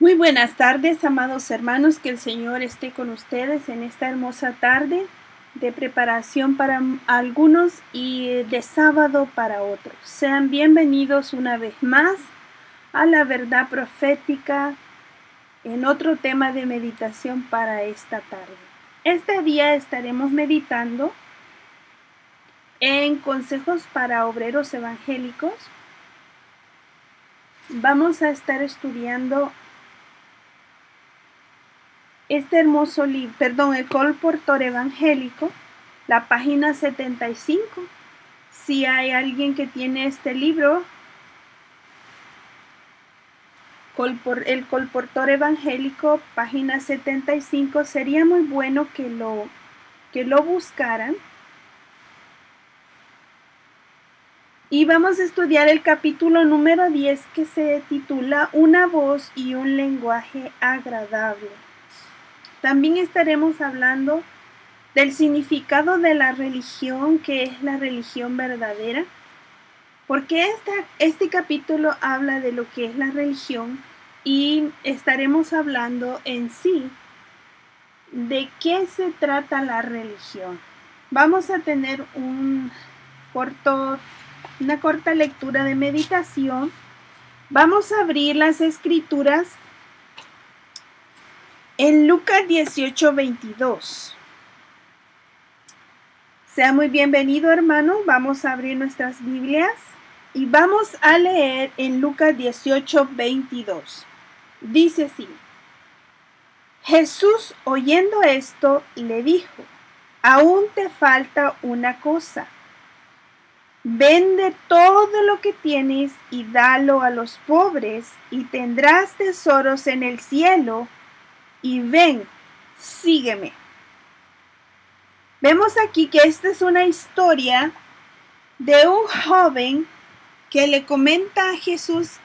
Muy buenas tardes, amados hermanos, que el Señor esté con ustedes en esta hermosa tarde de preparación para algunos y de sábado para otros. Sean bienvenidos una vez más a la verdad profética en otro tema de meditación para esta tarde. Este día estaremos meditando en consejos para obreros evangélicos. Vamos a estar estudiando este hermoso libro, el colportor evangélico, la página 75. Si hay alguien que tiene este libro, el colportor evangélico, página 75, sería muy bueno que lo buscaran. Y vamos a estudiar el capítulo número 10, que se titula Una voz y un lenguaje agradable. También estaremos hablando del significado de la religión, que es la religión verdadera, porque este capítulo habla de lo que es la religión y estaremos hablando en sí de qué se trata la religión. Vamos a tener una corta lectura de meditación. Vamos a abrir las escrituras en Lucas 18:22. Sea muy bienvenido, hermano. Vamos a abrir nuestras Biblias y vamos a leer en Lucas 18:22. Dice así: Jesús, oyendo esto, le dijo: aún te falta una cosa. Vende todo lo que tienes y dalo a los pobres, y tendrás tesoros en el cielo. Y ven, sígueme. Vemos aquí que esta es una historia de un joven que le comenta a Jesús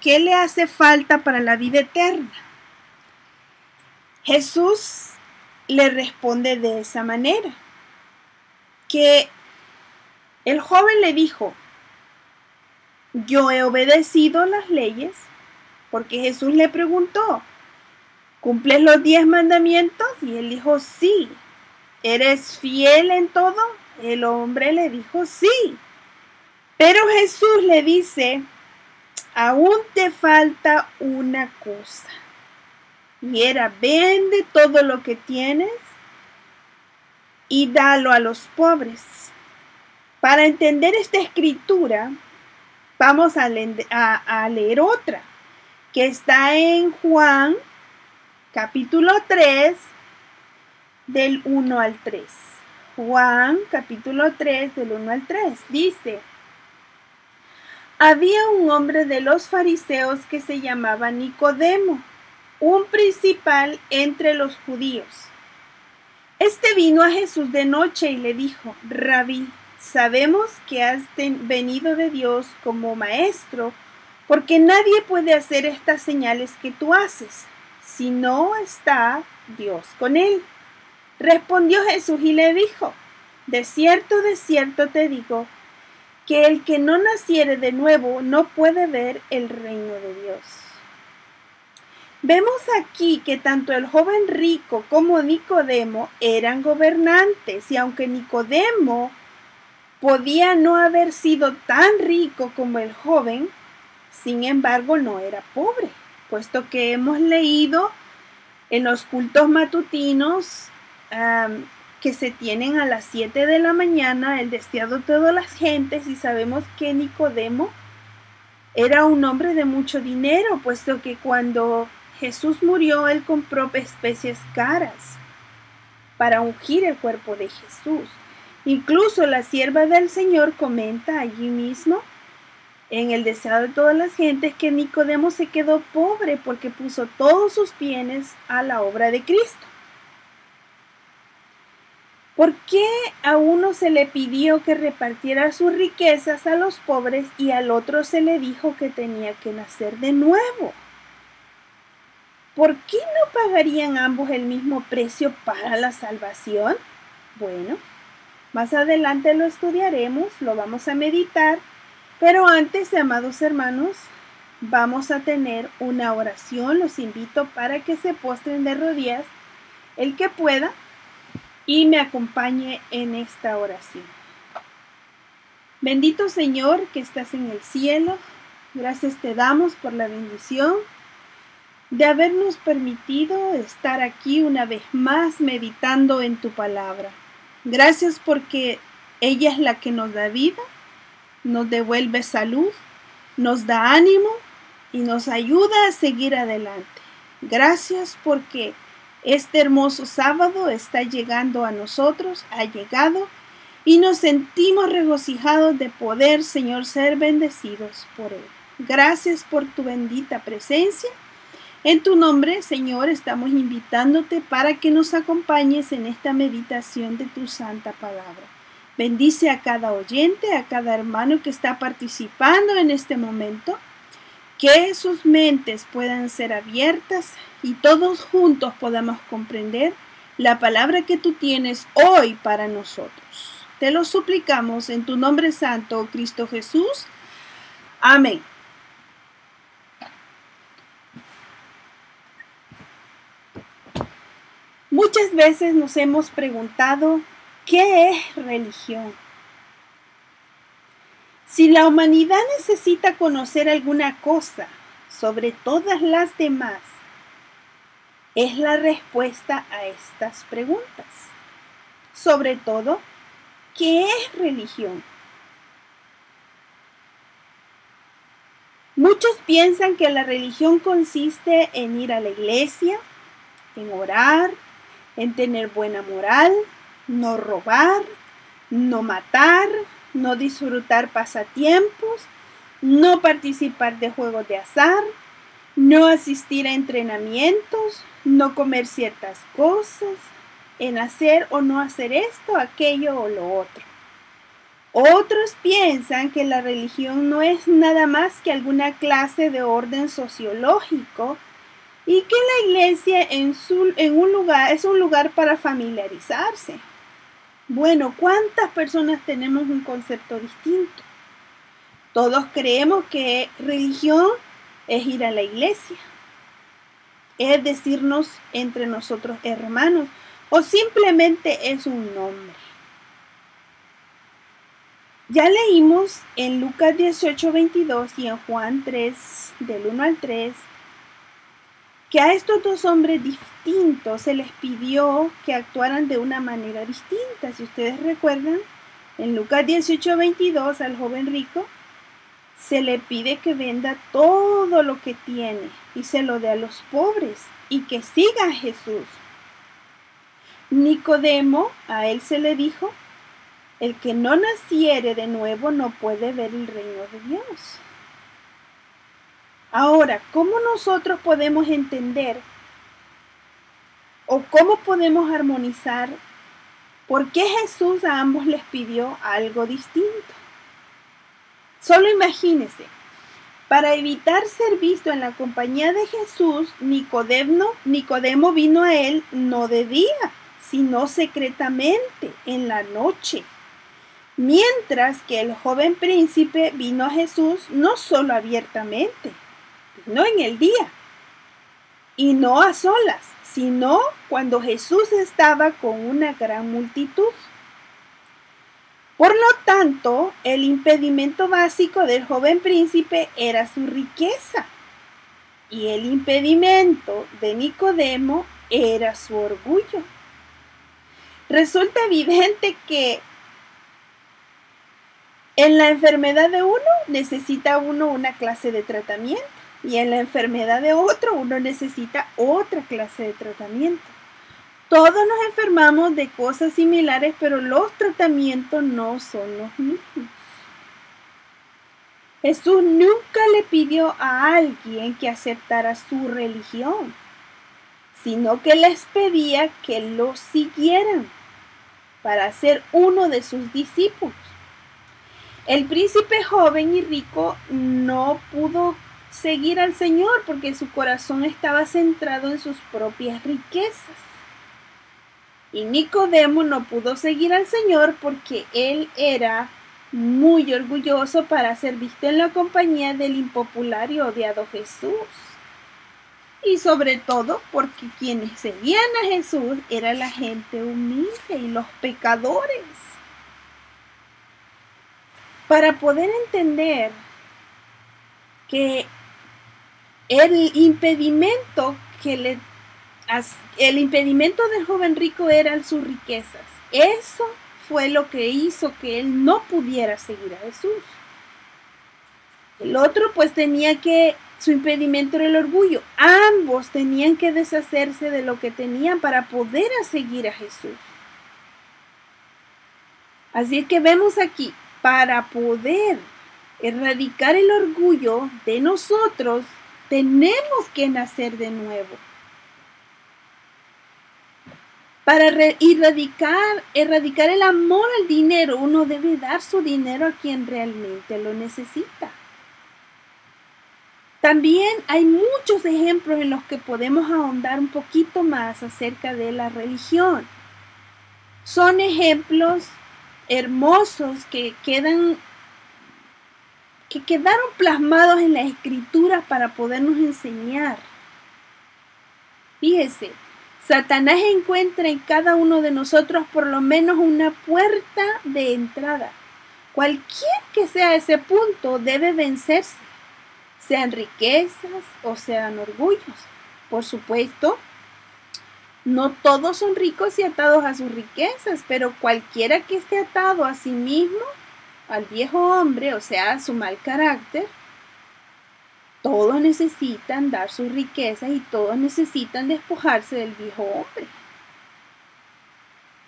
qué le hace falta para la vida eterna. Jesús le responde de esa manera, que el joven le dijo: yo he obedecido las leyes, porque Jesús le preguntó: ¿cumples los 10 mandamientos? Y él dijo: sí. ¿Eres fiel en todo? El hombre le dijo: sí. Pero Jesús le dice: aún te falta una cosa. Y era: vende todo lo que tienes y dalo a los pobres. Para entender esta escritura, vamos a leer otra, que está en Juan, capítulo 3, del 1 al 3. Juan, capítulo 3, del 1 al 3. Dice: había un hombre de los fariseos que se llamaba Nicodemo, un principal entre los judíos. Este vino a Jesús de noche y le dijo: Rabí, sabemos que has venido de Dios como maestro, porque nadie puede hacer estas señales que tú haces, si no está Dios con él. Respondió Jesús y le dijo: de cierto te digo, que el que no naciere de nuevo no puede ver el reino de Dios. Vemos aquí que tanto el joven rico como Nicodemo eran gobernantes, y aunque Nicodemo podía no haber sido tan rico como el joven, sin embargo no era pobre, puesto que hemos leído en los cultos matutinos que se tienen a las 7 de la mañana, el deseado de todas las gentes, y sabemos que Nicodemo era un hombre de mucho dinero, puesto que cuando Jesús murió, él compró especies caras para ungir el cuerpo de Jesús. Incluso la sierva del Señor comenta allí mismo, en el deseado de todas las gentes, que Nicodemo se quedó pobre porque puso todos sus bienes a la obra de Cristo. ¿Por qué a uno se le pidió que repartiera sus riquezas a los pobres y al otro se le dijo que tenía que nacer de nuevo? ¿Por qué no pagarían ambos el mismo precio para la salvación? Bueno, más adelante lo estudiaremos, lo vamos a meditar, pero antes, amados hermanos, vamos a tener una oración. Los invito para que se postren de rodillas, el que pueda, y me acompañe en esta oración. Bendito Señor que estás en el cielo, gracias te damos por la bendición de habernos permitido estar aquí una vez más meditando en tu palabra. Gracias porque ella es la que nos da vida, nos devuelve salud, nos da ánimo y nos ayuda a seguir adelante. Gracias porque este hermoso sábado está llegando a nosotros, ha llegado, y nos sentimos regocijados de poder, Señor, ser bendecidos por él. Gracias por tu bendita presencia. En tu nombre, Señor, estamos invitándote para que nos acompañes en esta meditación de tu santa palabra. Bendice a cada oyente, a cada hermano que está participando en este momento, que sus mentes puedan ser abiertas y todos juntos podamos comprender la palabra que tú tienes hoy para nosotros. Te lo suplicamos en tu nombre santo, oh Cristo Jesús. Amén. Muchas veces nos hemos preguntado, ¿qué es religión? Si la humanidad necesita conocer alguna cosa sobre todas las demás, es la respuesta a estas preguntas. Sobre todo, ¿qué es religión? Muchos piensan que la religión consiste en ir a la iglesia, en orar, en tener buena moral, no robar, no matar, no disfrutar pasatiempos, no participar de juegos de azar, no asistir a entrenamientos, no comer ciertas cosas, en hacer o no hacer esto, aquello o lo otro. Otros piensan que la religión no es nada más que alguna clase de orden sociológico y que la iglesia es un lugar para familiarizarse. Bueno, ¿cuántas personas tenemos un concepto distinto? Todos creemos que religión es ir a la iglesia, es decirnos entre nosotros hermanos, o simplemente es un nombre. Ya leímos en Lucas 18:22 y en Juan 3, del 1 al 3, que a estos dos hombres distintos se les pidió que actuaran de una manera distinta. Si ustedes recuerdan, en Lucas 18:22 al joven rico se le pide que venda todo lo que tiene y se lo dé a los pobres y que siga a Jesús. Nicodemo, a él se le dijo, el que no naciere de nuevo no puede ver el reino de Dios. Ahora, ¿cómo nosotros podemos entender o cómo podemos armonizar por qué Jesús a ambos les pidió algo distinto? Solo imagínense, para evitar ser visto en la compañía de Jesús, Nicodemo vino a él no de día, sino secretamente, en la noche. Mientras que el joven príncipe vino a Jesús no solo abiertamente, no en el día, y no a solas, sino cuando Jesús estaba con una gran multitud. Por lo tanto, el impedimento básico del joven príncipe era su riqueza, y el impedimento de Nicodemo era su orgullo. Resulta evidente que en la enfermedad de uno necesita uno una clase de tratamiento y en la enfermedad de otro uno necesita otra clase de tratamiento. Todos nos enfermamos de cosas similares, pero los tratamientos no son los mismos. Jesús nunca le pidió a alguien que aceptara su religión, sino que les pedía que lo siguieran para ser uno de sus discípulos. El príncipe joven y rico no pudo seguir al Señor porque su corazón estaba centrado en sus propias riquezas. Y Nicodemo no pudo seguir al Señor porque él era muy orgulloso para ser visto en la compañía del impopular y odiado Jesús. Y sobre todo porque quienes seguían a Jesús era la gente humilde y los pecadores. Para poder entender que el impedimento del joven rico eran sus riquezas. Eso fue lo que hizo que él no pudiera seguir a Jesús. El otro pues su impedimento era el orgullo. Ambos tenían que deshacerse de lo que tenían para poder seguir a Jesús. Así que vemos aquí, para poder erradicar el orgullo de nosotros, tenemos que nacer de nuevo. Para erradicar el amor al dinero, uno debe dar su dinero a quien realmente lo necesita. También hay muchos ejemplos en los que podemos ahondar un poquito más acerca de la religión. Son ejemplos hermosos que quedaron plasmados en las escrituras para podernos enseñar. Fíjese, Satanás encuentra en cada uno de nosotros por lo menos una puerta de entrada. Cualquier que sea ese punto debe vencerse, sean riquezas o sean orgullos. Por supuesto, no todos son ricos y atados a sus riquezas, pero cualquiera que esté atado a sí mismo, al viejo hombre, o sea, a su mal carácter, todos necesitan dar sus riquezas y todos necesitan despojarse del viejo hombre.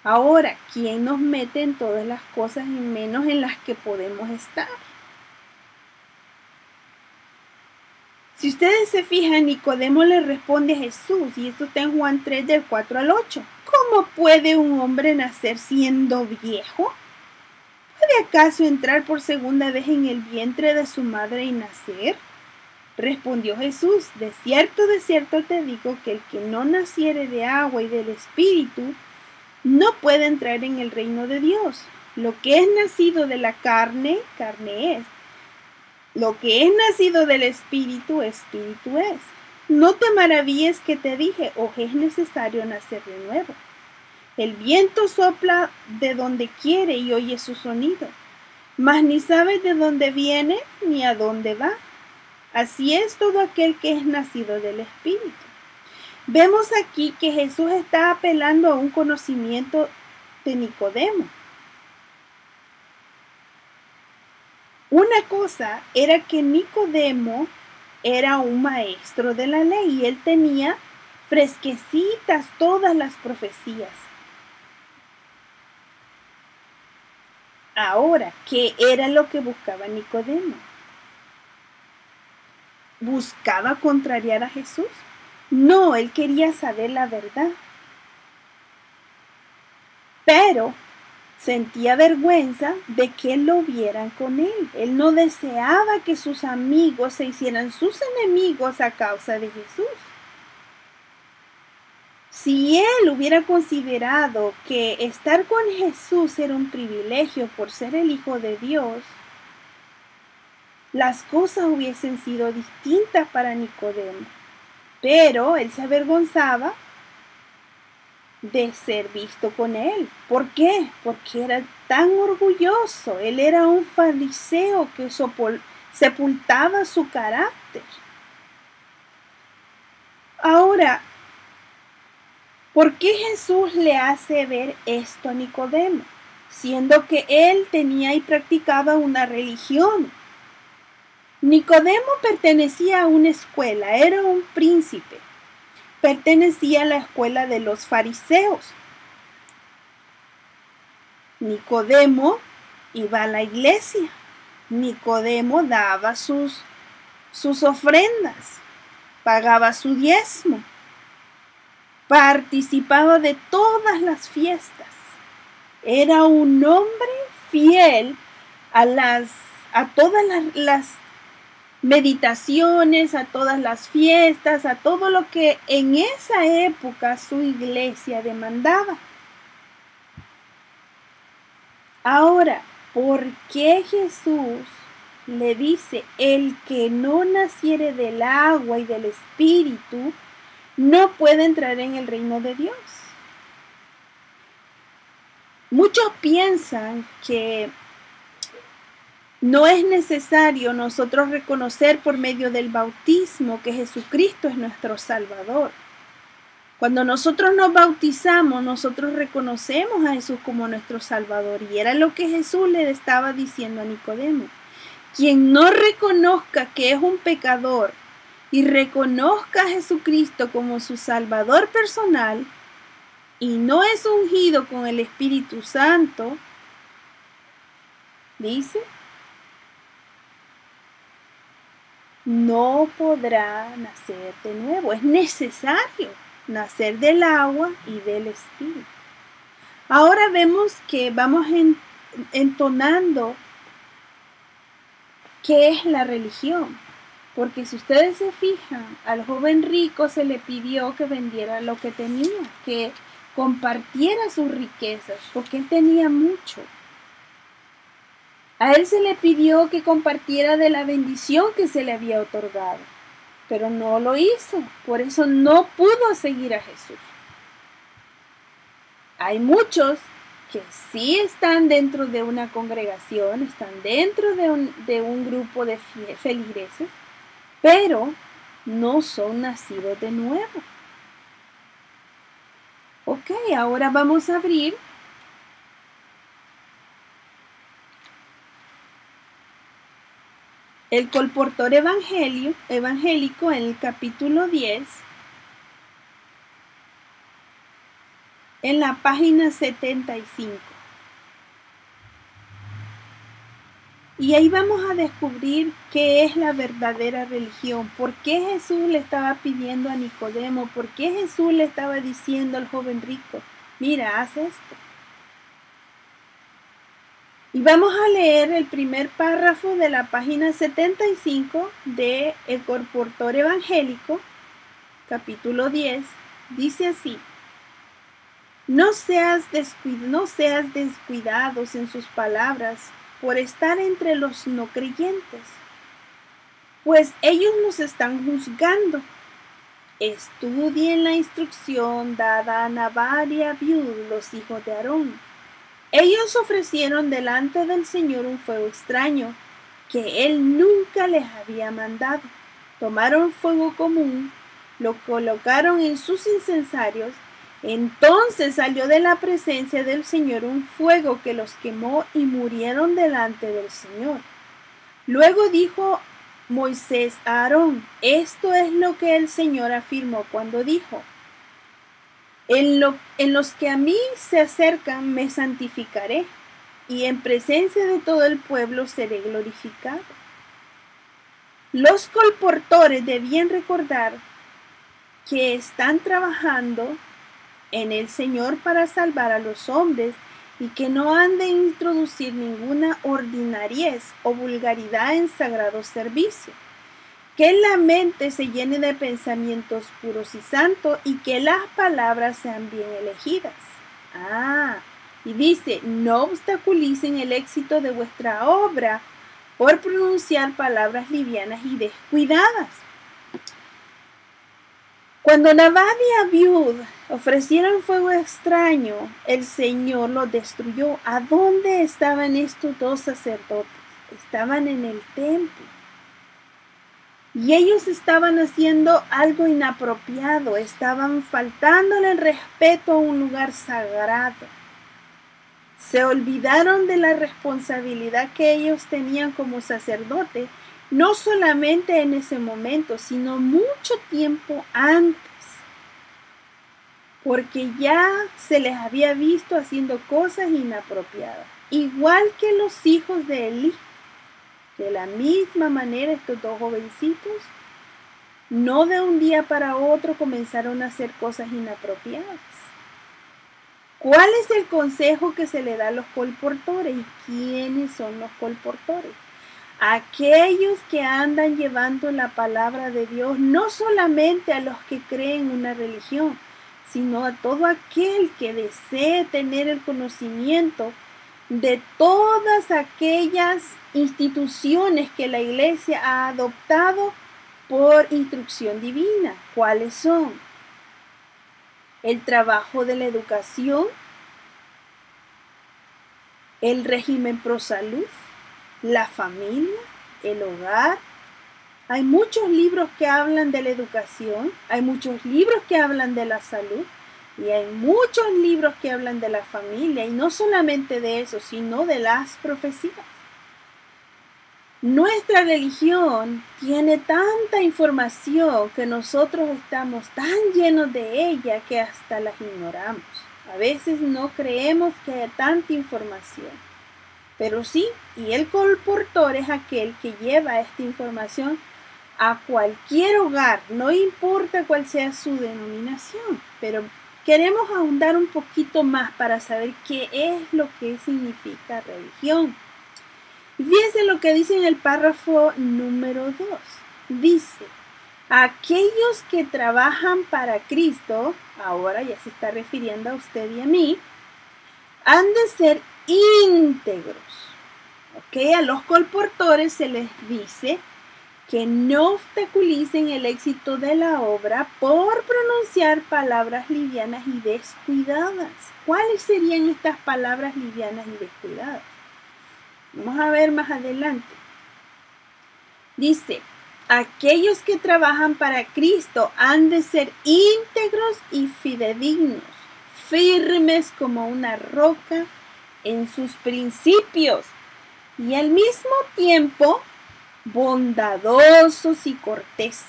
Ahora, ¿quién nos mete en todas las cosas y menos en las que podemos estar? Si ustedes se fijan, Nicodemo le responde a Jesús, y esto está en Juan 3, del 4 al 8. ¿Cómo puede un hombre nacer siendo viejo? ¿Puede acaso entrar por segunda vez en el vientre de su madre y nacer? Respondió Jesús, de cierto te digo que el que no naciere de agua y del Espíritu no puede entrar en el reino de Dios. Lo que es nacido de la carne, carne es. Lo que es nacido del Espíritu, Espíritu es. No te maravilles que te dije, os es necesario nacer de nuevo. El viento sopla de donde quiere y oye su sonido, mas ni sabes de dónde viene ni a dónde va. Así es todo aquel que es nacido del Espíritu. Vemos aquí que Jesús está apelando a un conocimiento de Nicodemo. Una cosa era que Nicodemo era un maestro de la ley y él tenía fresquecitas todas las profecías. Ahora, ¿qué era lo que buscaba Nicodemo? ¿Buscaba contrariar a Jesús? No, él quería saber la verdad. Pero sentía vergüenza de que lo vieran con él. Él no deseaba que sus amigos se hicieran sus enemigos a causa de Jesús. Si él hubiera considerado que estar con Jesús era un privilegio por ser el Hijo de Dios, las cosas hubiesen sido distintas para Nicodemo. Pero él se avergonzaba de ser visto con él. ¿Por qué? Porque era tan orgulloso. Él era un fariseo que sepultaba su carácter. Ahora, ¿por qué Jesús le hace ver esto a Nicodemo? Siendo que él tenía y practicaba una religión. Nicodemo pertenecía a una escuela, era un príncipe. Pertenecía a la escuela de los fariseos. Nicodemo iba a la iglesia. Nicodemo daba sus ofrendas, pagaba su diezmo, participaba de todas las fiestas. Era un hombre fiel a todas las meditaciones, a todas las fiestas, a todo lo que en esa época su iglesia demandaba. Ahora, ¿por qué Jesús le dice, el que no naciere del agua y del Espíritu no puede entrar en el reino de Dios? Muchos piensan que no es necesario nosotros reconocer por medio del bautismo que Jesucristo es nuestro Salvador. Cuando nosotros nos bautizamos, nosotros reconocemos a Jesús como nuestro Salvador. Y era lo que Jesús le estaba diciendo a Nicodemo. Quien no reconozca que es un pecador y reconozca a Jesucristo como su Salvador personal y no es ungido con el Espíritu Santo, dice, no podrá nacer de nuevo. Es necesario nacer del agua y del Espíritu. Ahora vemos que vamos entonando qué es la religión. Porque si ustedes se fijan, al joven rico se le pidió que vendiera lo que tenía, que compartiera sus riquezas, porque él tenía mucho. A él se le pidió que compartiera de la bendición que se le había otorgado, pero no lo hizo, por eso no pudo seguir a Jesús. Hay muchos que sí están dentro de una congregación, están dentro de un grupo de feligreses, pero no son nacidos de nuevo. Ok, ahora vamos a abrir el colportor evangélico en el capítulo 10, en la página 75. Y ahí vamos a descubrir qué es la verdadera religión, por qué Jesús le estaba pidiendo a Nicodemo, por qué Jesús le estaba diciendo al joven rico, mira, haz esto. Y vamos a leer el primer párrafo de la página 75 de El Colportor Evangélico, capítulo 10, dice así: no seas descuidados en sus palabras por estar entre los no creyentes, pues ellos nos están juzgando. Estudien la instrucción dada a Nadab y Abiú, los hijos de Aarón. Ellos ofrecieron delante del Señor un fuego extraño que Él nunca les había mandado. Tomaron fuego común, lo colocaron en sus incensarios. Entonces salió de la presencia del Señor un fuego que los quemó y murieron delante del Señor. Luego dijo Moisés a Aarón, esto es lo que el Señor afirmó cuando dijo, en los que a mí se acercan me santificaré, y en presencia de todo el pueblo seré glorificado. Los colportores debían recordar que están trabajando en el Señor para salvar a los hombres y que no han de introducir ninguna ordinariez o vulgaridad en sagrado servicio. Que la mente se llene de pensamientos puros y santos y que las palabras sean bien elegidas. Y dice, no obstaculicen el éxito de vuestra obra por pronunciar palabras livianas y descuidadas. Cuando Nadab y Abiú ofrecieron fuego extraño, el Señor los destruyó. ¿A dónde estaban estos dos sacerdotes? Estaban en el templo. Y ellos estaban haciendo algo inapropiado, estaban faltándole el respeto a un lugar sagrado. Se olvidaron de la responsabilidad que ellos tenían como sacerdotes, no solamente en ese momento, sino mucho tiempo antes, porque ya se les había visto haciendo cosas inapropiadas, igual que los hijos de Elí. De la misma manera, estos dos jovencitos, no de un día para otro comenzaron a hacer cosas inapropiadas. ¿Cuál es el consejo que se le da a los colportores? ¿Y quiénes son los colportores? Aquellos que andan llevando la palabra de Dios, no solamente a los que creen una religión, sino a todo aquel que desee tener el conocimiento de todas aquellas instituciones que la Iglesia ha adoptado por instrucción divina. ¿Cuáles son? El trabajo de la educación, el régimen pro salud, la familia, el hogar. Hay muchos libros que hablan de la educación, hay muchos libros que hablan de la salud y hay muchos libros que hablan de la familia, y no solamente de eso, sino de las profecías. Nuestra religión tiene tanta información que nosotros estamos tan llenos de ella que hasta las ignoramos. A veces no creemos que haya tanta información, pero sí, y el colportor es aquel que lleva esta información a cualquier hogar, no importa cuál sea su denominación, pero queremos ahondar un poquito más para saber qué es lo que significa religión. Fíjense lo que dice en el párrafo número 2. Dice, aquellos que trabajan para Cristo, ahora ya se está refiriendo a usted y a mí, han de ser íntegros. ¿Ok? A los colportores se les dice que no obstaculicen el éxito de la obra por pronunciar palabras livianas y descuidadas. ¿Cuáles serían estas palabras livianas y descuidadas? Vamos a ver más adelante. Dice, aquellos que trabajan para Cristo han de ser íntegros y fidedignos, firmes como una roca en sus principios y al mismo tiempo bondadosos y corteses.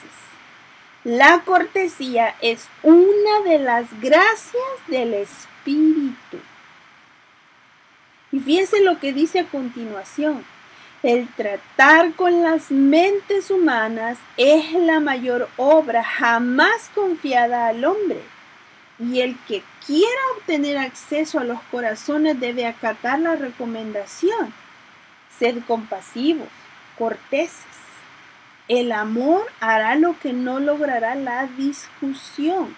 La cortesía es una de las gracias del Espíritu. Y fíjense lo que dice a continuación. El tratar con las mentes humanas es la mayor obra jamás confiada al hombre. Y el que quiera obtener acceso a los corazones debe acatar la recomendación. Sed compasivos, corteses. El amor hará lo que no logrará la discusión.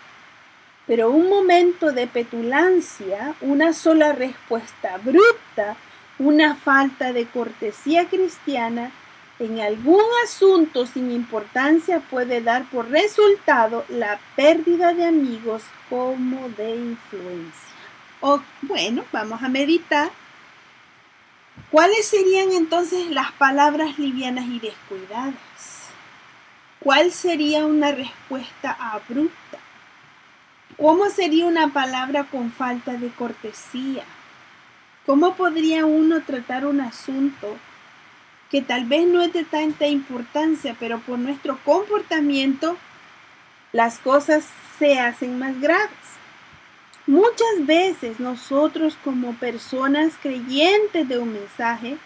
Pero un momento de petulancia, una sola respuesta abrupta, una falta de cortesía cristiana en algún asunto sin importancia puede dar por resultado la pérdida de amigos como de influencia. Bueno, vamos a meditar. ¿Cuáles serían entonces las palabras livianas y descuidadas? ¿Cuál sería una respuesta abrupta? ¿Cómo sería una palabra con falta de cortesía? ¿Cómo podría uno tratar un asunto que tal vez no es de tanta importancia, pero por nuestro comportamiento las cosas se hacen más graves? Muchas veces nosotros como personas creyentes de un mensaje,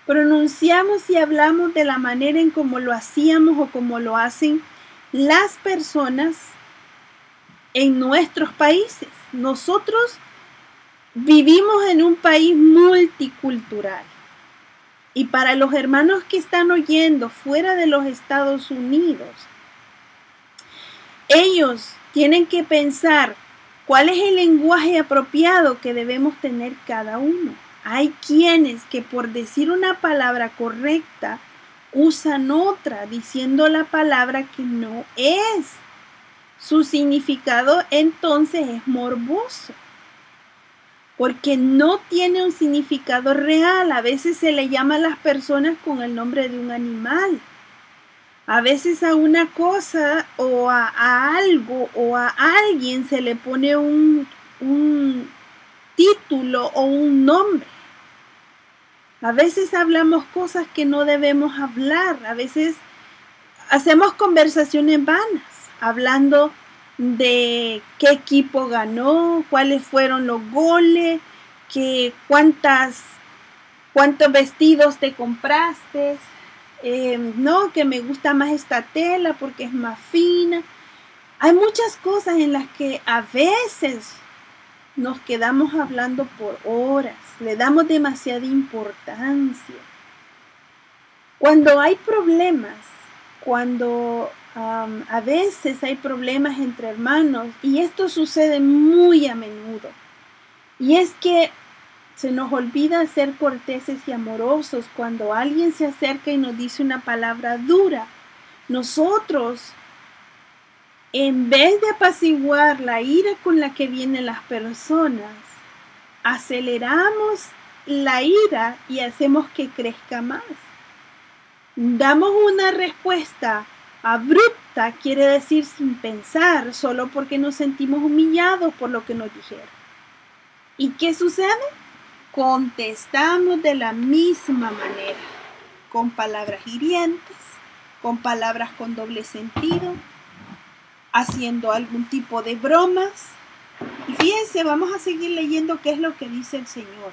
pronunciamos y hablamos de la manera en cómo lo hacíamos o como lo hacen las personas en nuestros países. Nosotros vivimos en un país multicultural. Y para los hermanos que están oyendo fuera de los Estados Unidos, ellos tienen que pensar cuál es el lenguaje apropiado que debemos tener cada uno. Hay quienes que por decir una palabra correcta usan otra, diciendo la palabra que no es. Su significado entonces es morboso, porque no tiene un significado real. A veces se le llama a las personas con el nombre de un animal. A veces a una cosa o a algo o a alguien se le pone un título o un nombre. A veces hablamos cosas que no debemos hablar. A veces hacemos conversaciones vanas, hablando de qué equipo ganó, cuáles fueron los goles, cuántos vestidos te compraste, no, que me gusta más esta tela porque es más fina. Hay muchas cosas en las que a veces nos quedamos hablando por horas, le damos demasiada importancia. Cuando hay problemas, cuando a veces hay problemas entre hermanos, y esto sucede muy a menudo, y es que Se nos olvida ser corteses y amorosos cuando alguien se acerca y nos dice una palabra dura. Nosotros, en vez de apaciguar la ira con la que vienen las personas, aceleramos la ira y hacemos que crezca más. Damos una respuesta abrupta, quiere decir sin pensar, solo porque nos sentimos humillados por lo que nos dijeron. ¿Y qué sucede? Contestamos de la misma manera, con palabras hirientes, con palabras con doble sentido, haciendo algún tipo de bromas. Y fíjense, vamos a seguir leyendo qué es lo que dice el Señor.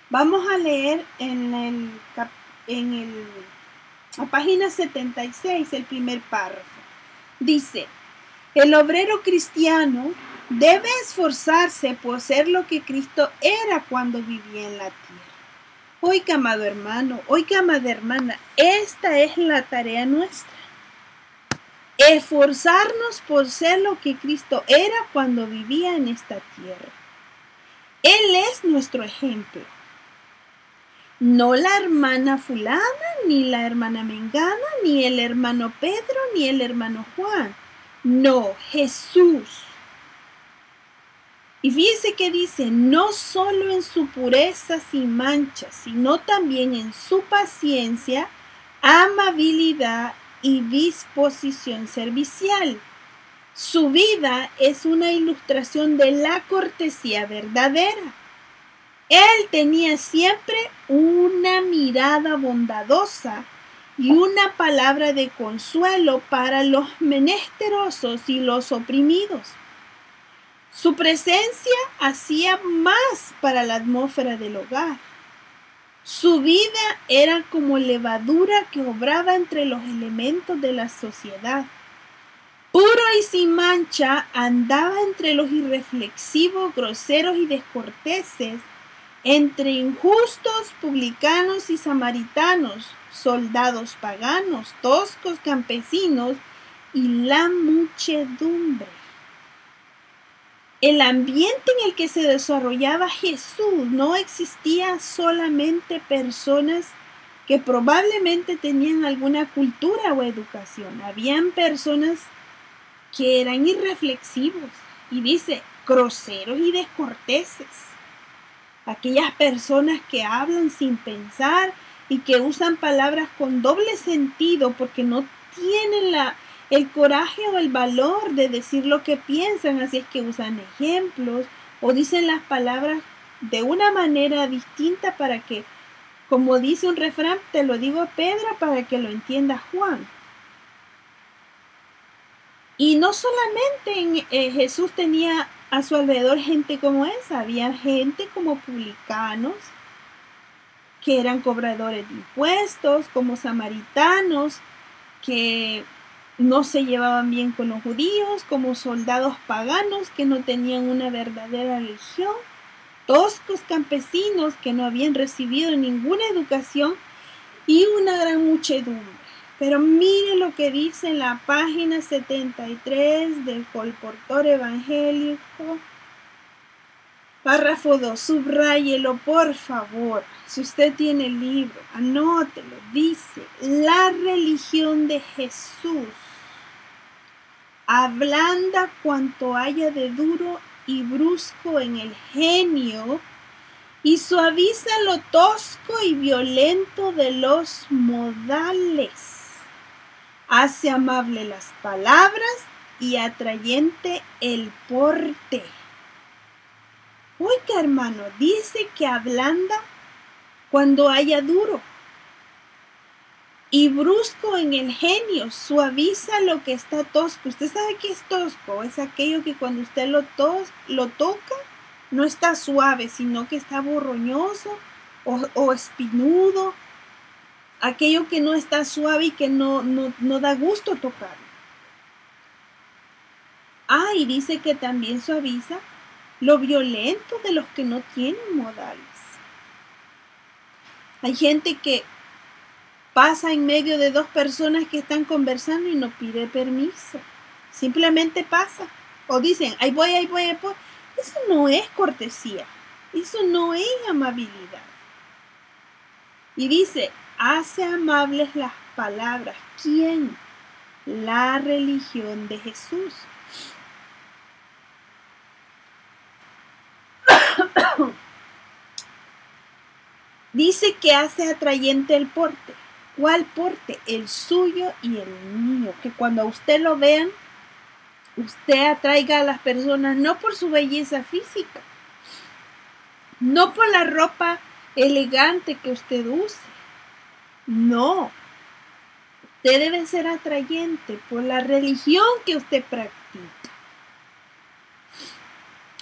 Vamos a leer en la página 76, el primer párrafo. Dice: el obrero cristiano debe esforzarse por ser lo que Cristo era cuando vivía en la tierra. Oiga, amado hermano, oiga, amada hermana, esta es la tarea nuestra. Esforzarnos por ser lo que Cristo era cuando vivía en esta tierra. Él es nuestro ejemplo. No la hermana fulana, ni la hermana mengana, ni el hermano Pedro, ni el hermano Juan. No, Jesús. Y fíjense que dice, no solo en su pureza sin mancha, sino también en su paciencia, amabilidad y disposición servicial. Su vida es una ilustración de la cortesía verdadera. Él tenía siempre una mirada bondadosa y una palabra de consuelo para los menesterosos y los oprimidos. Su presencia hacía más para la atmósfera del hogar. Su vida era como levadura que obraba entre los elementos de la sociedad. Puro y sin mancha, andaba entre los irreflexivos, groseros y descorteses, entre injustos, publicanos y samaritanos, soldados paganos, toscos campesinos y la muchedumbre. El ambiente en el que se desarrollaba Jesús no existía solamente personas que probablemente tenían alguna cultura o educación. Habían personas que eran irreflexivos y dice, groseros y descorteses. Aquellas personas que hablan sin pensar y que usan palabras con doble sentido porque no tienen el coraje o el valor de decir lo que piensan, así es que usan ejemplos o dicen las palabras de una manera distinta para que, como dice un refrán, te lo digo Pedro para que lo entienda Juan. Y no solamente Jesús tenía a su alrededor gente como esa, había gente como publicanos, que eran cobradores de impuestos, como samaritanos, que no se llevaban bien con los judíos, como soldados paganos que no tenían una verdadera religión, toscos campesinos que no habían recibido ninguna educación y una gran muchedumbre. Pero mire lo que dice en la página 73 del Colportor Evangélico, párrafo 2, subráyelo por favor. Si usted tiene el libro, anótelo. Dice, la religión de Jesús ablanda cuanto haya de duro y brusco en el genio y suaviza lo tosco y violento de los modales. Hace amable las palabras y atrayente el porte. Oiga, hermano, dice que ablanda cuando haya duro y brusco en el genio, suaviza lo que está tosco. ¿Usted sabe qué es tosco? Es aquello que cuando usted lo toca, no está suave, sino que está borroñoso o espinudo. Aquello que no está suave y que no da gusto tocar. Y dice que también suaviza lo violento de los que no tienen modales. Hay gente que pasa en medio de dos personas que están conversando y no pide permiso. Simplemente pasa. O dicen, ahí voy. Eso no es cortesía. Eso no es amabilidad. Y dice, hace amables las palabras. ¿Quién? La religión de Jesús. Dice que hace atrayente el porte. ¿Cuál porte? El suyo y el mío. Que cuando a usted lo vean, usted atraiga a las personas no por su belleza física, no por la ropa elegante que usted use. No. Usted debe ser atrayente por la religión que usted practica.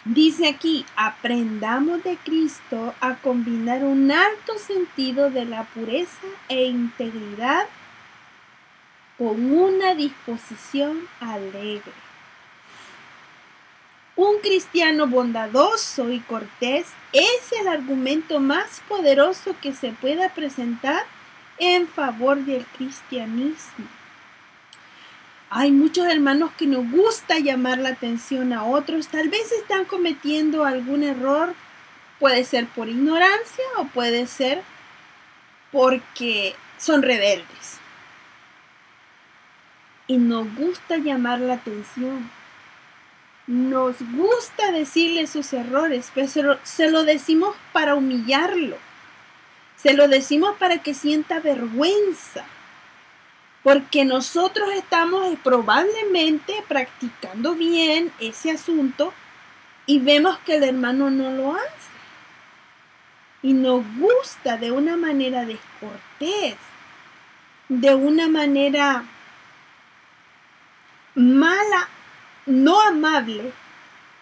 Dice aquí, aprendamos de Cristo a combinar un alto sentido de la pureza e integridad con una disposición alegre. Un cristiano bondadoso y cortés es el argumento más poderoso que se pueda presentar en favor del cristianismo. Hay muchos hermanos que nos gusta llamar la atención a otros. Tal vez están cometiendo algún error. Puede ser por ignorancia o puede ser porque son rebeldes. Y nos gusta llamar la atención. Nos gusta decirle sus errores, pero se lo decimos para humillarlo. Se lo decimos para que sienta vergüenza. Porque nosotros estamos probablemente practicando bien ese asunto y vemos que el hermano no lo hace. Y nos gusta de una manera descortés, de una manera mala, no amable,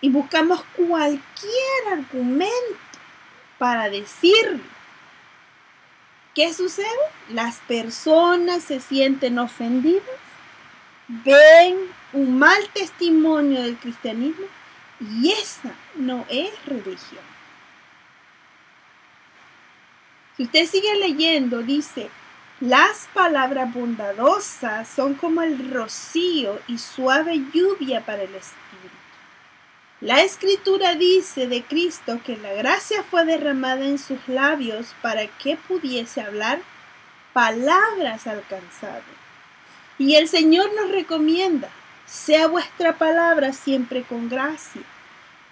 y buscamos cualquier argumento para decirlo. ¿Qué sucede? Las personas se sienten ofendidas, ven un mal testimonio del cristianismo y esa no es religión. Si usted sigue leyendo, dice, las palabras bondadosas son como el rocío y suave lluvia para el espíritu. La Escritura dice de Cristo que la gracia fue derramada en sus labios para que pudiese hablar palabras alcanzables. Y el Señor nos recomienda, sea vuestra palabra siempre con gracia,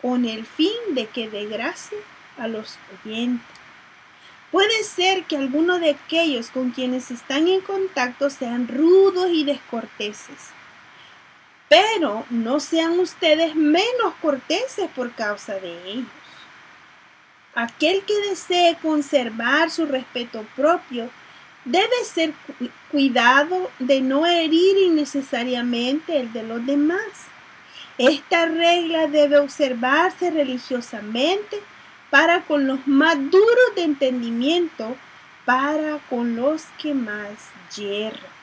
con el fin de que dé gracia a los oyentes. Puede ser que algunos de aquellos con quienes están en contacto sean rudos y descorteses. Pero no sean ustedes menos corteses por causa de ellos. Aquel que desee conservar su respeto propio debe ser cuidado de no herir innecesariamente el de los demás. Esta regla debe observarse religiosamente para con los más duros de entendimiento, para con los que más yerran.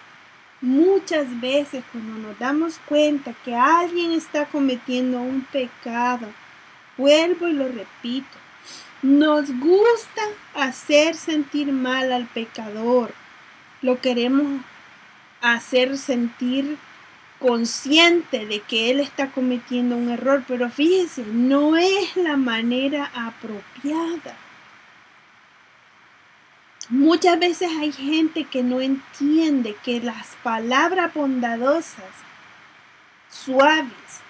Muchas veces cuando nos damos cuenta que alguien está cometiendo un pecado, vuelvo y lo repito, nos gusta hacer sentir mal al pecador. Lo queremos hacer sentir consciente de que él está cometiendo un error, pero fíjese, no es la manera apropiada. Muchas veces hay gente que no entiende que las palabras bondadosas, suaves,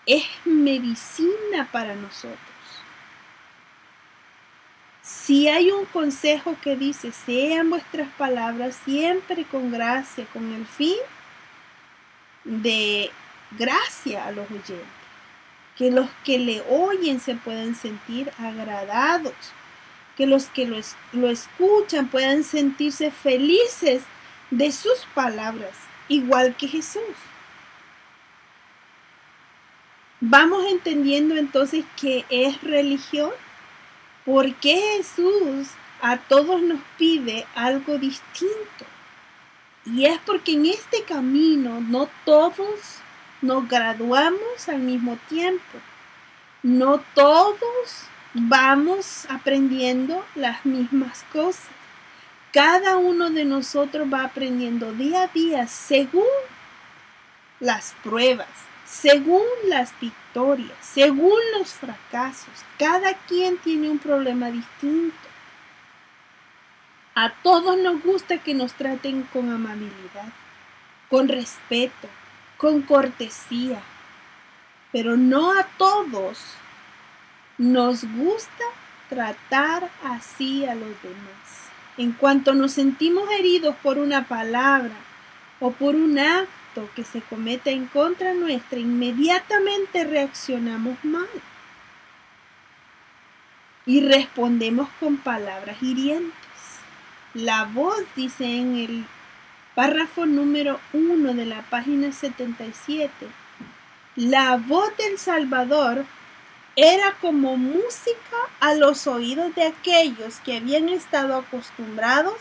es medicina para nosotros. Si hay un consejo que dice, sean vuestras palabras siempre con gracia, con el fin de gracia a los oyentes, que los que le oyen se puedan sentir agradados, que los que lo escuchan puedan sentirse felices de sus palabras, igual que Jesús. Vamos entendiendo entonces qué es religión, por qué Jesús a todos nos pide algo distinto. Y es porque en este camino no todos nos graduamos al mismo tiempo. No todos vamos aprendiendo las mismas cosas. Cada uno de nosotros va aprendiendo día a día según las pruebas, según las victorias, según los fracasos. Cada quien tiene un problema distinto. A todos nos gusta que nos traten con amabilidad, con respeto, con cortesía, pero no a todos nos gusta tratar así a los demás. En cuanto nos sentimos heridos por una palabra o por un acto que se cometa en contra nuestra, inmediatamente reaccionamos mal y respondemos con palabras hirientes. La voz, dice en el párrafo número 1 de la página 77, la voz del Salvador era como música a los oídos de aquellos que habían estado acostumbrados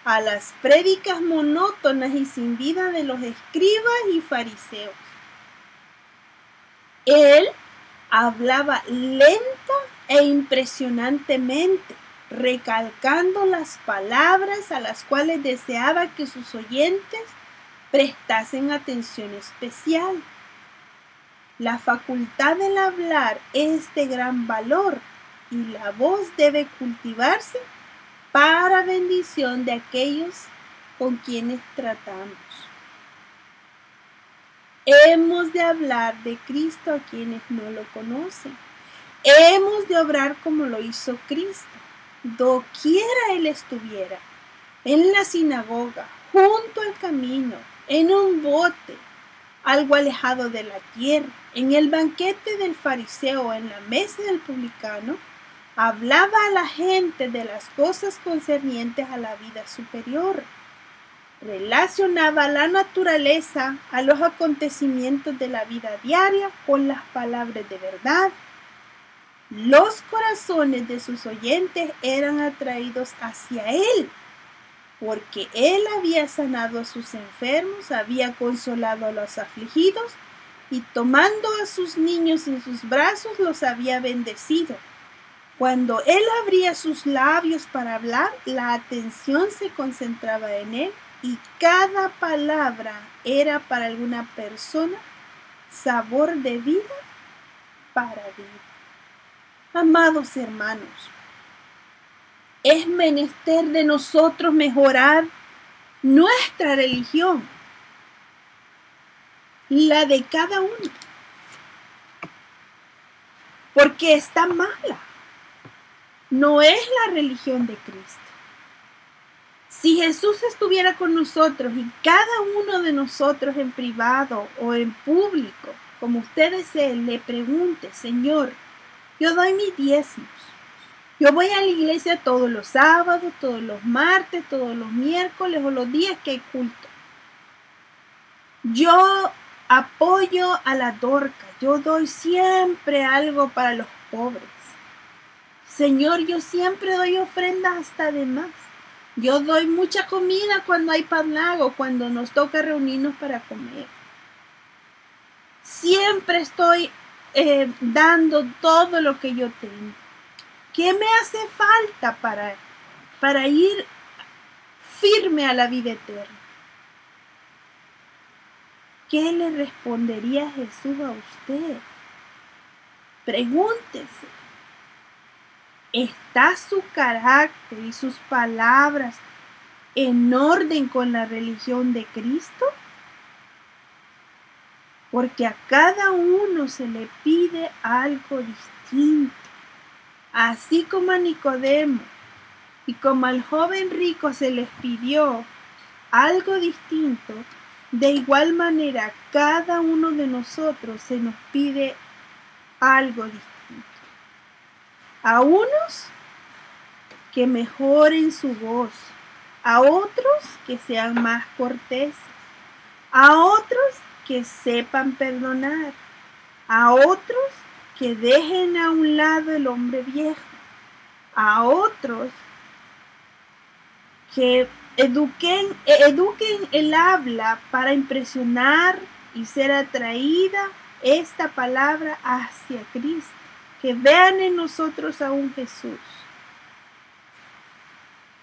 a las prédicas monótonas y sin vida de los escribas y fariseos. Él hablaba lenta e impresionantemente, recalcando las palabras a las cuales deseaba que sus oyentes prestasen atención especial. La facultad del hablar es de gran valor y la voz debe cultivarse para bendición de aquellos con quienes tratamos. Hemos de hablar de Cristo a quienes no lo conocen. Hemos de obrar como lo hizo Cristo, doquiera Él estuviera, en la sinagoga, junto al camino, en un bote, algo alejado de la tierra, en el banquete del fariseo, en la mesa del publicano. Hablaba a la gente de las cosas concernientes a la vida superior. Relacionaba la naturaleza a los acontecimientos de la vida diaria con las palabras de verdad. Los corazones de sus oyentes eran atraídos hacia él, porque él había sanado a sus enfermos, había consolado a los afligidos y tomando a sus niños en sus brazos los había bendecido. Cuando él abría sus labios para hablar, la atención se concentraba en él y cada palabra era para alguna persona sabor de vida para vida. Amados hermanos, es menester de nosotros mejorar nuestra religión, la de cada uno, porque está mala. No es la religión de Cristo. Si Jesús estuviera con nosotros y cada uno de nosotros en privado o en público, como usted desee, le pregunte: Señor, yo doy mis diezmos, yo voy a la iglesia todos los sábados, todos los martes, todos los miércoles o los días que hay culto, yo apoyo a la Dorca, yo doy siempre algo para los pobres, Señor, yo siempre doy ofrendas hasta de más. Yo doy mucha comida cuando hay parlago, cuando nos toca reunirnos para comer. Siempre estoy dando todo lo que yo tengo. ¿Qué me hace falta para ir firme a la vida eterna? ¿Qué le respondería Jesús a usted? Pregúntese. ¿Está su carácter y sus palabras en orden con la religión de Cristo? Porque a cada uno se le pide algo distinto. Así como a Nicodemo y como al joven rico se les pidió algo distinto, de igual manera cada uno de nosotros se nos pide algo distinto. A unos que mejoren su voz, a otros que sean más corteses, a otros que sepan perdonar, a otros que dejen a un lado el hombre viejo, a otros que eduquen el habla para impresionar y ser atraída esta palabra hacia Cristo. Que vean en nosotros a un Jesús.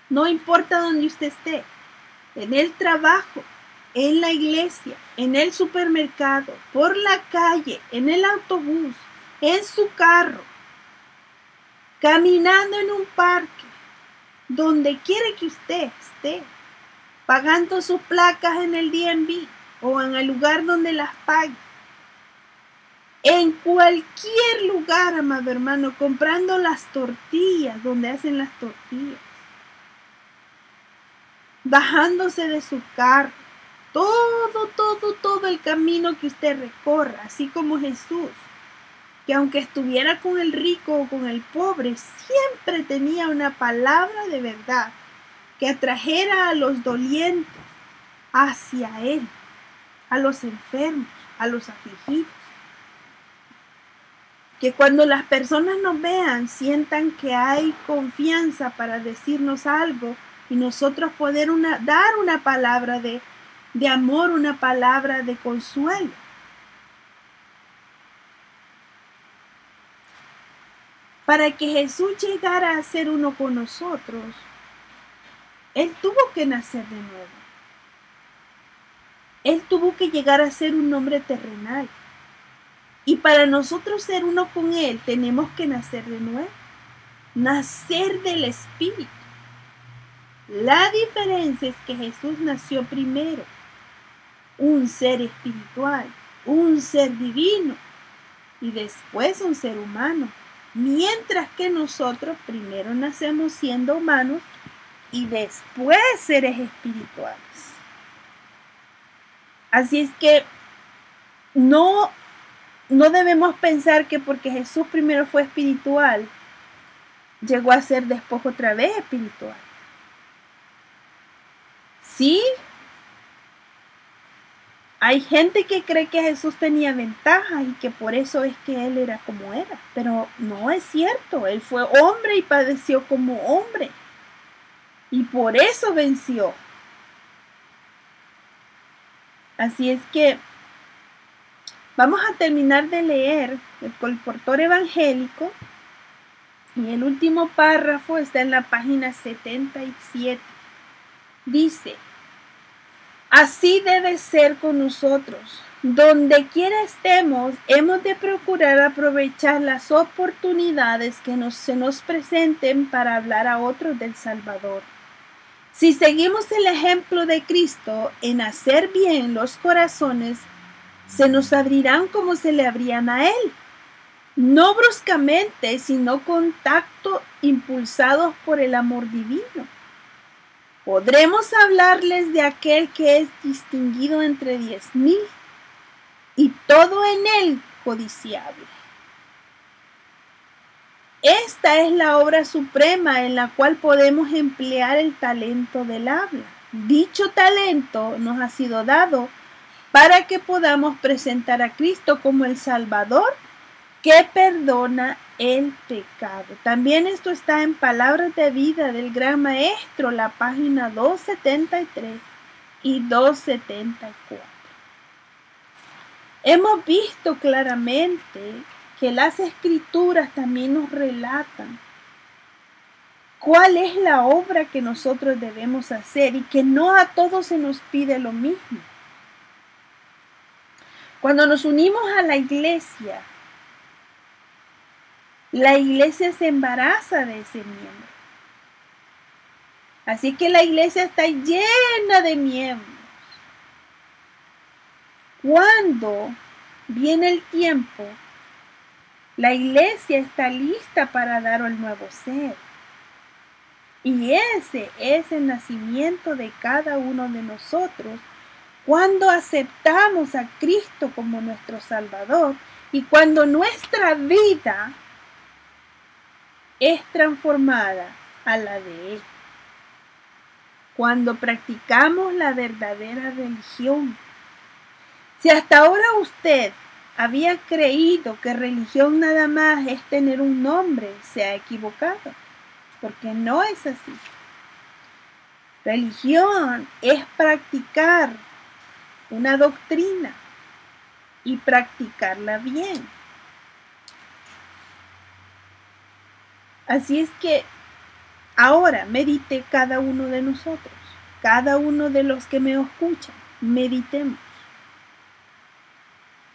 No importa dónde usted esté, en el trabajo, en la iglesia, en el supermercado, por la calle, en el autobús, en su carro, caminando en un parque, donde quiera que usted esté, pagando sus placas en el DMV o en el lugar donde las pague. En cualquier lugar, amado hermano, comprando las tortillas, donde hacen las tortillas, bajándose de su carro, todo el camino que usted recorra, así como Jesús, que aunque estuviera con el rico o con el pobre, siempre tenía una palabra de verdad que atrajera a los dolientes hacia Él, a los enfermos, a los afligidos. Que cuando las personas nos vean, sientan que hay confianza para decirnos algo y nosotros poder dar una palabra de amor, una palabra de consuelo. Para que Jesús llegara a ser uno con nosotros, Él tuvo que nacer de nuevo. Él tuvo que llegar a ser un hombre terrenal. Y para nosotros ser uno con Él, tenemos que nacer de nuevo. Nacer del Espíritu. La diferencia es que Jesús nació primero. Un ser espiritual, un ser divino. Y después un ser humano. Mientras que nosotros primero nacemos siendo humanos y después seres espirituales. Así es que no debemos pensar que porque Jesús primero fue espiritual, llegó a ser después otra vez espiritual. Sí, hay gente que cree que Jesús tenía ventajas y que por eso es que Él era como era, pero no es cierto. Él fue hombre y padeció como hombre y por eso venció. Así es que vamos a terminar de leer el colportor evangélico y el último párrafo está en la página 77. Dice: así debe ser con nosotros. Donde quiera estemos, hemos de procurar aprovechar las oportunidades que se nos presenten para hablar a otros del Salvador. Si seguimos el ejemplo de Cristo en hacer bien los corazones, se nos abrirán como se le abrían a Él. No bruscamente, sino con tacto, impulsados por el amor divino. Podremos hablarles de aquel que es distinguido entre 10,000 y todo en él codiciable. Esta es la obra suprema en la cual podemos emplear el talento del habla. Dicho talento nos ha sido dado para que podamos presentar a Cristo como el Salvador que perdona el pecado. También esto está en Palabras de Vida del Gran Maestro, la página 273 y 274. Hemos visto claramente que las Escrituras también nos relatan cuál es la obra que nosotros debemos hacer y que no a todos se nos pide lo mismo. Cuando nos unimos a la iglesia se embaraza de ese miembro. Así que la iglesia está llena de miembros. Cuando viene el tiempo, la iglesia está lista para dar el nuevo ser. Y ese es el nacimiento de cada uno de nosotros cuando aceptamos a Cristo como nuestro Salvador y cuando nuestra vida es transformada a la de Él. Cuando practicamos la verdadera religión. Si hasta ahora usted había creído que religión nada más es tener un nombre, se ha equivocado, porque no es así. Religión es practicar una doctrina y practicarla bien. Así es que ahora medite cada uno de nosotros, cada uno de los que me escuchan. meditemos.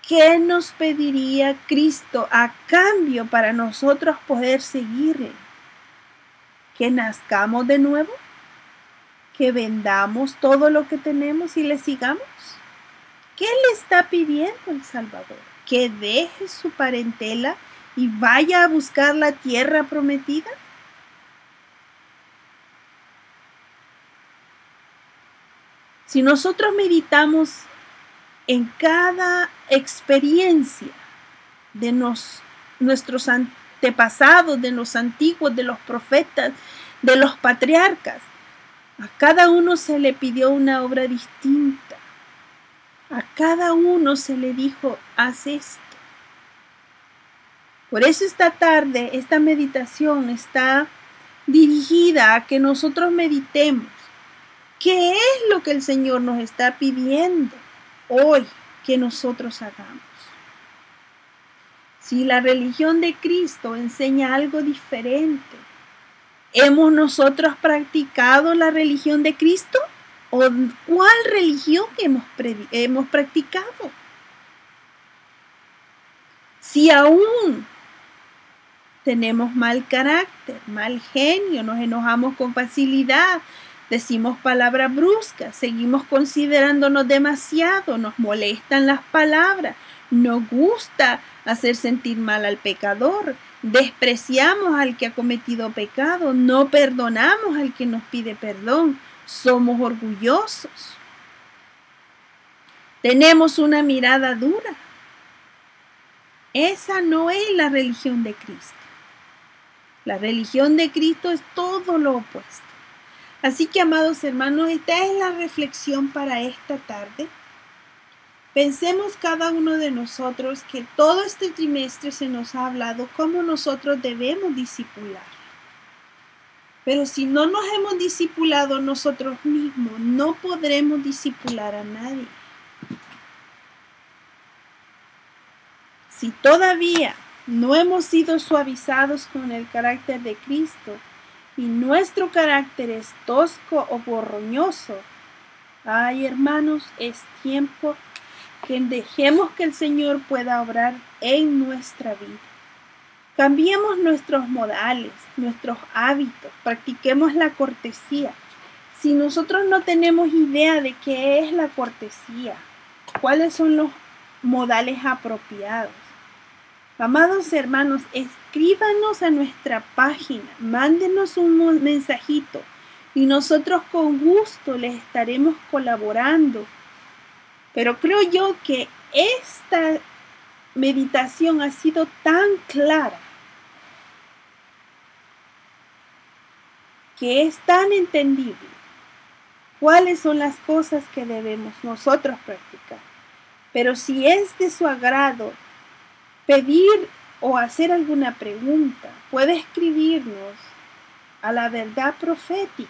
¿Qué nos pediría Cristo a cambio para nosotros poder seguirle? ¿Que nazcamos de nuevo? ¿Que vendamos todo lo que tenemos y le sigamos? ¿Qué le está pidiendo el Salvador? ¿Que deje su parentela y vaya a buscar la tierra prometida? Si nosotros meditamos en cada experiencia de nuestros antepasados, de los antiguos, de los profetas, de los patriarcas, a cada uno se le pidió una obra distinta. A cada uno se le dijo, haz esto. Por eso esta tarde, esta meditación está dirigida a que nosotros meditemos. ¿Qué es lo que el Señor nos está pidiendo hoy que nosotros hagamos? Si la religión de Cristo enseña algo diferente, ¿hemos nosotros practicado la religión de Cristo? ¿O cuál religión hemos practicado? Si aún tenemos mal carácter, mal genio, nos enojamos con facilidad, decimos palabras bruscas, seguimos considerándonos demasiado, nos molestan las palabras, nos gusta hacer sentir mal al pecador, despreciamos al que ha cometido pecado, no perdonamos al que nos pide perdón, somos orgullosos, tenemos una mirada dura. Esa no es la religión de Cristo. La religión de Cristo es todo lo opuesto. Así que, amados hermanos, esta es la reflexión para esta tarde. Pensemos cada uno de nosotros que todo este trimestre se nos ha hablado cómo nosotros debemos discipular. Pero si no nos hemos discipulado nosotros mismos, no podremos discipular a nadie. Si todavía no hemos sido suavizados con el carácter de Cristo y nuestro carácter es tosco o borroñoso, ay hermanos, es tiempo que dejemos que el Señor pueda obrar en nuestra vida. Cambiemos nuestros modales, nuestros hábitos, practiquemos la cortesía. Si nosotros no tenemos idea de qué es la cortesía, cuáles son los modales apropiados, amados hermanos, escríbanos a nuestra página, mándenos un mensajito y nosotros con gusto les estaremos colaborando. Pero creo yo que esta meditación ha sido tan clara, que es tan entendible cuáles son las cosas que debemos nosotros practicar. Pero si es de su agrado pedir o hacer alguna pregunta, puede escribirnos a La Verdad Profética.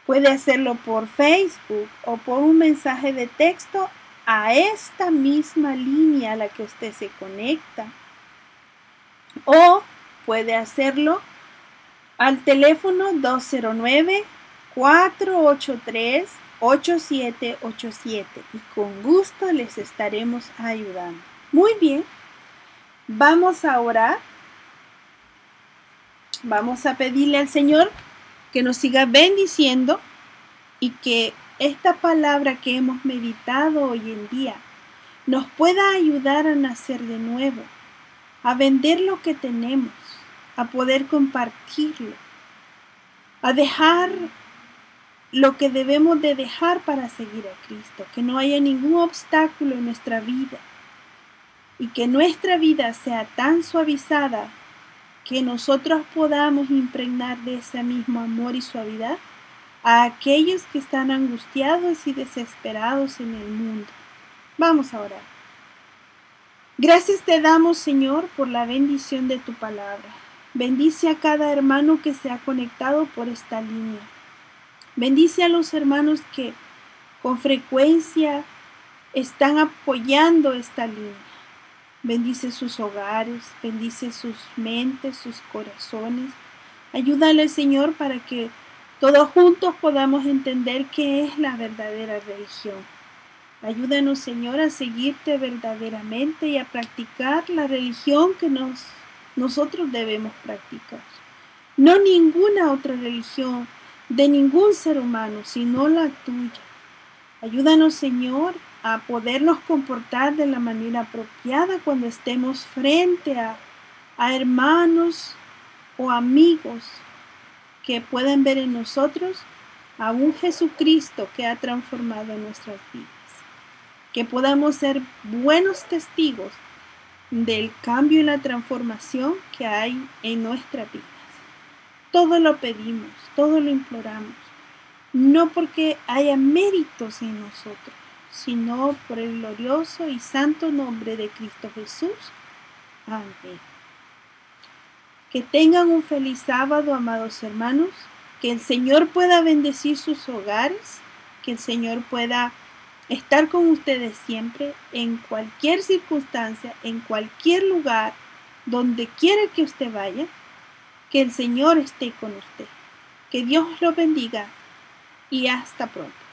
Puede hacerlo por Facebook o por un mensaje de texto a esta misma línea a la que usted se conecta. O puede hacerlo al teléfono 209-483-8787 y con gusto les estaremos ayudando. Muy bien, vamos a orar. Vamos a pedirle al Señor que nos siga bendiciendo y que esta palabra que hemos meditado hoy en día nos pueda ayudar a nacer de nuevo, a vender lo que tenemos, a poder compartirlo, a dejar lo que debemos de dejar para seguir a Cristo, que no haya ningún obstáculo en nuestra vida y que nuestra vida sea tan suavizada que nosotros podamos impregnar de ese mismo amor y suavidad a aquellos que están angustiados y desesperados en el mundo. Vamos a orar. Gracias te damos, Señor, por la bendición de tu palabra. Bendice a cada hermano que se ha conectado por esta línea. Bendice a los hermanos que con frecuencia están apoyando esta línea. Bendice sus hogares, bendice sus mentes, sus corazones. Ayúdale, Señor, para que todos juntos podamos entender qué es la verdadera religión. Ayúdanos, Señor, a seguirte verdaderamente y a practicar la religión que nosotros debemos practicar. No ninguna otra religión de ningún ser humano, sino la tuya. Ayúdanos, Señor, a podernos comportar de la manera apropiada cuando estemos frente a hermanos o amigos que pueden ver en nosotros a un Jesucristo que ha transformado nuestras vidas. Que podamos ser buenos testigos del cambio y la transformación que hay en nuestras vidas. Todo lo pedimos, todo lo imploramos, no porque haya méritos en nosotros, sino por el glorioso y santo nombre de Cristo Jesús. Amén. Que tengan un feliz sábado, amados hermanos, que el Señor pueda bendecir sus hogares, que el Señor pueda estar con ustedes siempre, en cualquier circunstancia, en cualquier lugar, donde quiera que usted vaya, que el Señor esté con usted. Que Dios lo bendiga y hasta pronto.